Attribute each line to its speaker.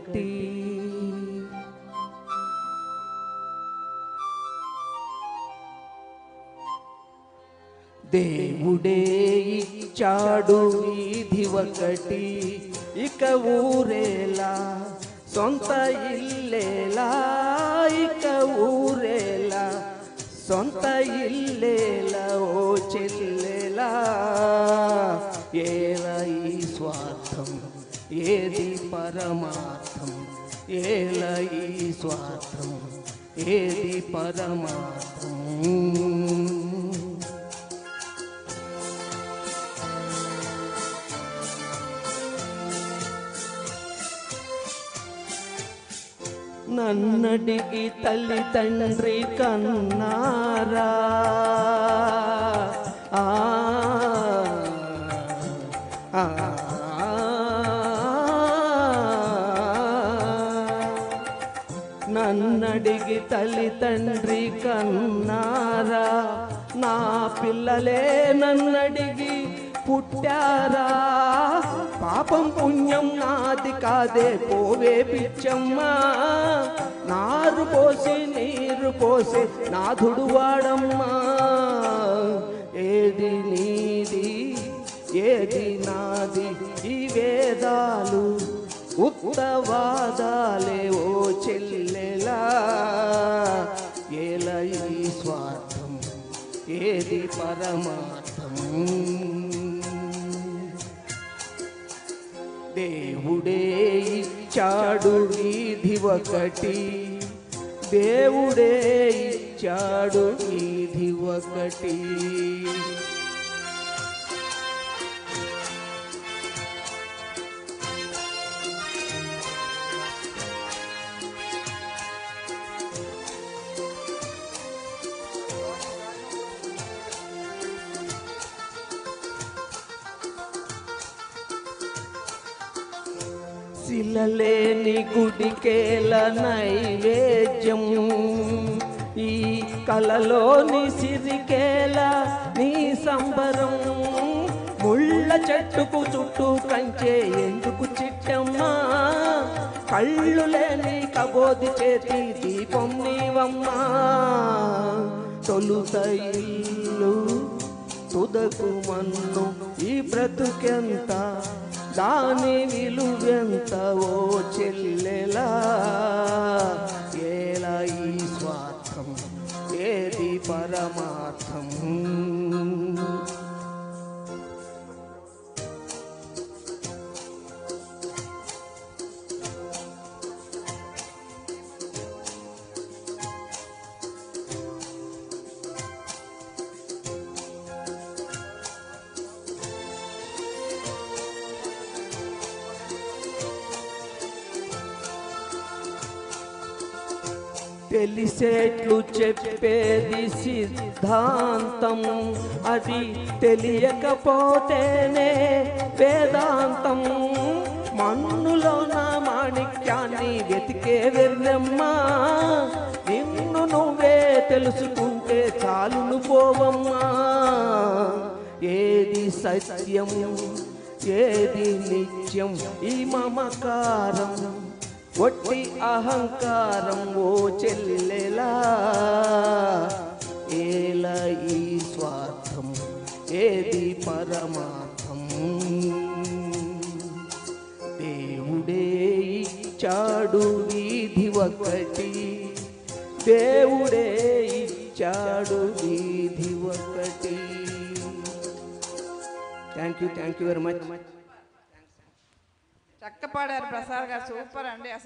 Speaker 1: ఒకటి. దేవుడే ఇచ్చాడు వీధి ఒకటి, ఇక ఊరేలా సొంత ఇల్లేలా, ఇక ఊరేలా సొంత ఇల్లేలా ఓ చెల్లెలా. ఏలా ఈ స్వార్థం ఏది పరమార్థం, ఏలా ఈ స్వార్థం ఏది పరమార్థం. నన్నడిగి తల్లి తండ్రి కన్నారా, నన్నడిగి తల్లి తండ్రి కన్నారా, నా పిల్లలే నన్నడిగి పుట్టారా. పాపం పుణ్యం నాది కాదే పోవే పిచ్చమ్మా, నారు పోసి నీరు పోసి నాథుడు వాడమ్మా. ఏది నీది ఏది నాది ఈ వేదాలు ఉత్తవాదాలే ఓ చెల్లెలా. ఏల ఈ స్వార్థం ఏది పరమార్థం. దేవుడే ఇచ్చాడు వీధి ఒకటి, దేవుడే ఇచ్చాడు వీధి ఒకటి. శిలలేని గుడికేల నైవేద్యం, ఈ కలలోని సిరికేల నీ సంబరం. ముళ్ళ చెట్టుకు చుట్టూ కంచే ఎందుకు చిట్టమ్మా, కళ్ళు లేని కబోది చేతి దీపం నీవమ్మా. తొలుత ఇల్లు తుదకు మన్ను ఈ బ్రతుకెంత, దాని విలువెంత ఓ చెల్లెలా. ఏలా ఈ స్వార్థం ఏది పరమార్థం. తెలిసేట్లు చెప్పేది సిద్ధాంతం, అది తెలియకపోతేనే వేదాంతం. మన్నులో నా మాణిక్యాన్ని వెతికే వెర్రమ్మా, నిన్ను నువ్వే తెలుసుకుంటే చాలును పోవమ్మా. ఏది సత్యం ఏది నిత్యం ఈ మమకారం, ఒట్టి అహంకారం ఓ చెల్లెలా. ఏల ఈ స్వార్థం ఏది పరమార్థం. దేవుడే ఇచ్చాడు వీధి ఒకటి, దేవుడే ఇచ్చాడు వీధి ఒకటి. Thank you very much.
Speaker 2: చక్క పాడారు ప్రసాద్ గారు, సూపర్ అండి.